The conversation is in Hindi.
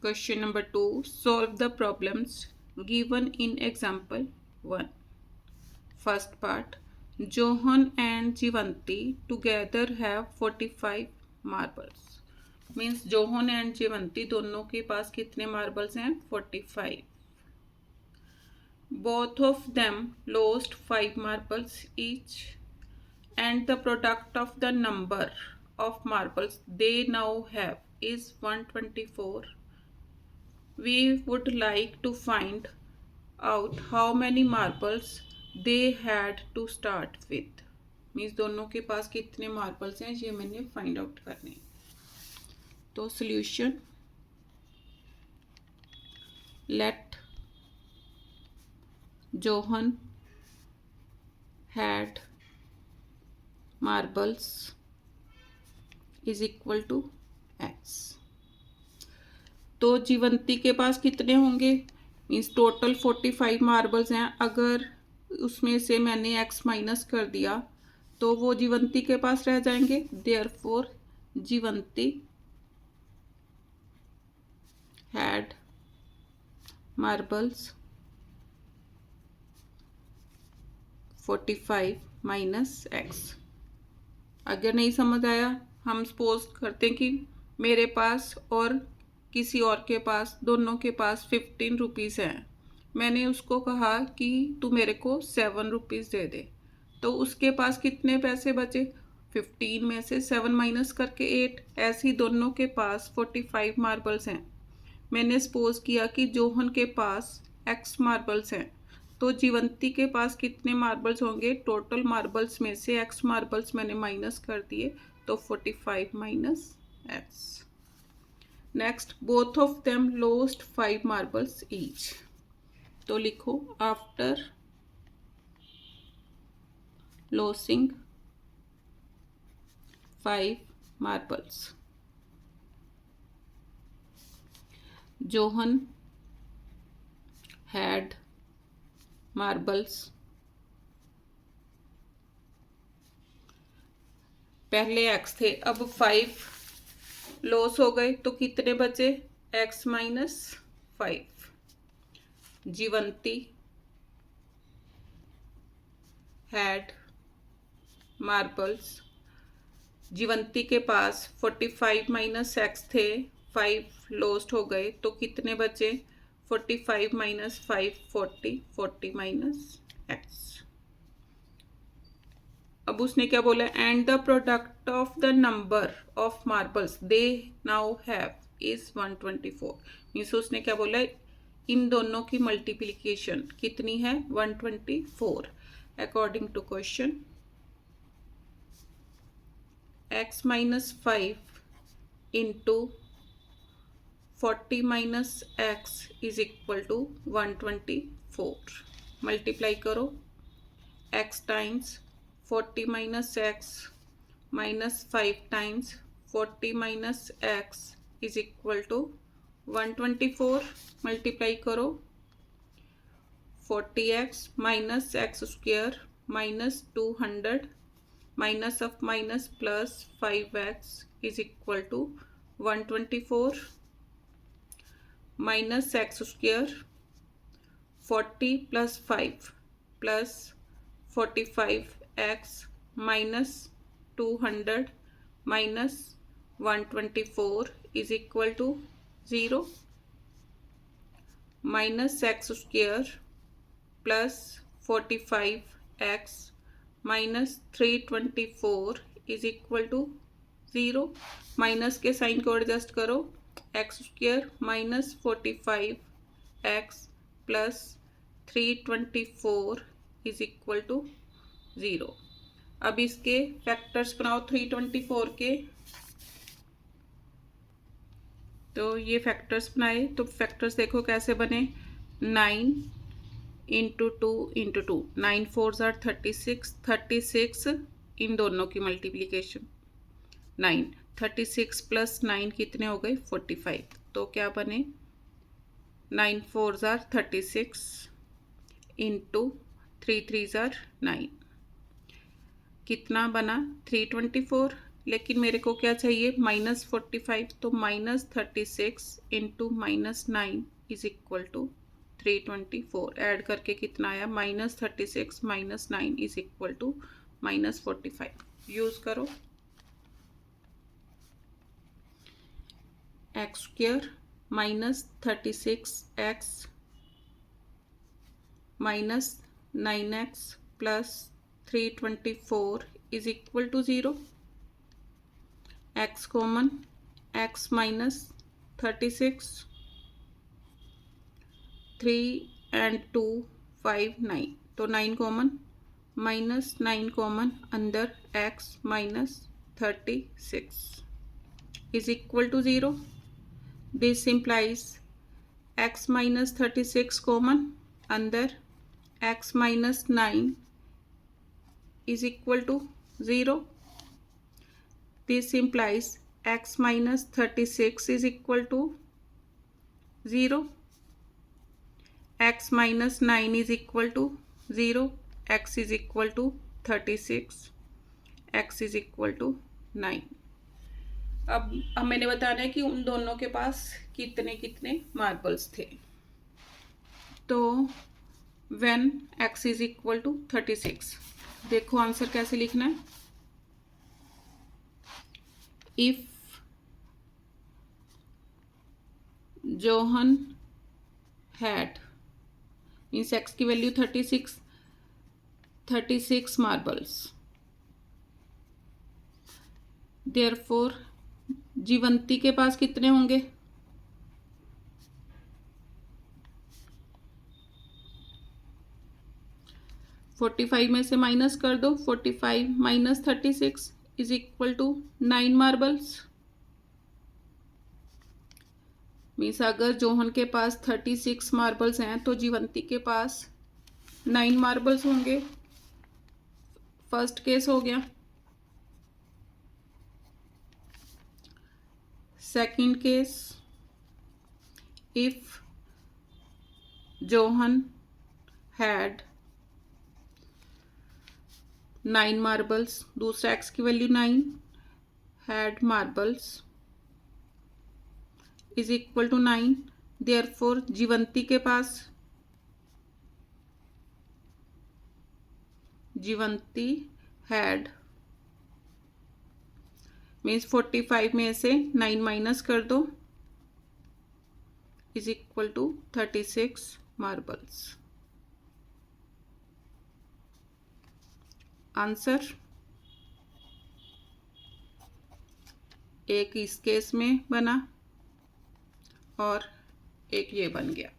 Question number 2. Solve the problems given in example 1. First part. Johan and Jivanti together have 45 marbles. Means Johan and Jivanti दोनों के पास कितने marbles हैं? 45. Both of them lost 5 marbles each, and the product of the number of marbles they now have is 124. We would like to find out how many marbles they had to start with. Means दोनों के पास कितने मार्बल्स हैं ये मैंने फाइंड आउट करने. तो solution. Let John had marbles is equal to X. तो जीवंती के पास कितने होंगे? मीन्स टोटल 45 मार्बल्स हैं. अगर उसमें से मैंने x माइनस कर दिया तो वो जीवंती के पास रह जाएंगे. Therefore Jivanti had marbles 45 minus x. अगर नहीं समझ आया, हम सपोज करते हैं कि मेरे पास और किसी और के पास, दोनों के पास 15 रुपीज़ हैं. मैंने उसको कहा कि तू मेरे को 7 रुपीज़ दे दे. तो उसके पास कितने पैसे बचे? 15 में से 7 माइनस करके 8. ऐसे ही दोनों के पास 45 मार्बल्स हैं. मैंने सपोज किया कि जोहन के पास x मार्बल्स हैं. तो जीवंती के पास कितने मार्बल्स होंगे? टोटल मार्बल्स में से x मार्बल्स मैंने माइनस कर दिए, तो 45 minus x. Next, both of them lost 5 marbles each. तो लिखो after losing 5 marbles Johan had marbles. पहले x थे, अब 5 लॉस हो गए तो कितने बचे? x minus 5. Jivanti had marbles. Jivanti के पास 45 माइनस x थे, 5 लॉस्ट हो गए तो कितने बचे? 45 माइनस 5 40, 40 माइनस x. अब उसने क्या बोला? And the product of the number of marbles they now have is 124. Means उसने क्या बोला? इन दोनों की मल्टीप्लिकेशन कितनी है? 124. According to question, x minus 5 into 40 minus x is equal to 124. Multiply करो. x times 40 minus x minus 5 times 40 minus x is equal to 124. Multiply करो. 40x minus X square minus 200 minus of minus plus 5x is equal to 124 minus X square 40 plus 5 plus 45x minus 200 minus 124 is equal to 0. Minus X square plus 45x minus 324 is equal to 0. Minus के साइन को एडजस्ट करो. X square minus 45x plus 324 is equal to 0. अब इसके फैक्टर्स बनाओ 324 के. तो ये फैक्टर्स बनाए तो फैक्टर्स देखो कैसे बने. 9 इंटू 2 इंटू 2, 9 4 ज़ार 36. 36 इन दोनों की मल्टीप्लिकेशन 9. 36 प्लस 9 कितने हो गए? 45. तो क्या बने? 9 4 ज़ार 36 इंटू 3 3 ज़ार 9. कितना बना? 324. लेकिन मेरे को क्या चाहिए -45, तो -36 into -9 is equal to 324। Add करके कितना आया -36 -9 इज इक्वल टू -45। यूज करो X square -36x -9x plus 324 is equal to 0। x common, x -36, 3 and 2 5 9, तो 9 कॉमन, -9 कॉमन, अंदर x -36 is equal to 0. This implies x -36 common, अंदर x -9 is equal to 0. This implies x -36 is equal to 0. x -9 is equal to 0. x is equal to 36. x is equal to 9. अब मैंने बताना है कि उन दोनों के पास कितने कितने मार्बल्स थे। तो when x is equal to 36, देखो आंसर कैसे लिखना है। If Johan had, means x की वैल्यू 36 मार्बल्स, देयरफॉर जीवंती के पास कितने होंगे? -45 में से माइनस कर दो, 45 - 36 is equal to 9 marbles. Means अगर जोहन के पास 36 मार्बल्स हैं तो जीवंती के पास 9 मार्बल्स होंगे। फर्स्ट केस हो गया। Second case, if Johan had 9 marbles, दूसरा x की value 9, had marbles is equal to 9, therefore Jivanti के पास, जीवंती हैड, मीन्स 45 में से 9 माइनस कर दो, is equal to 36 marbles. Answer एक इस केस में बना और एक ये बन गया।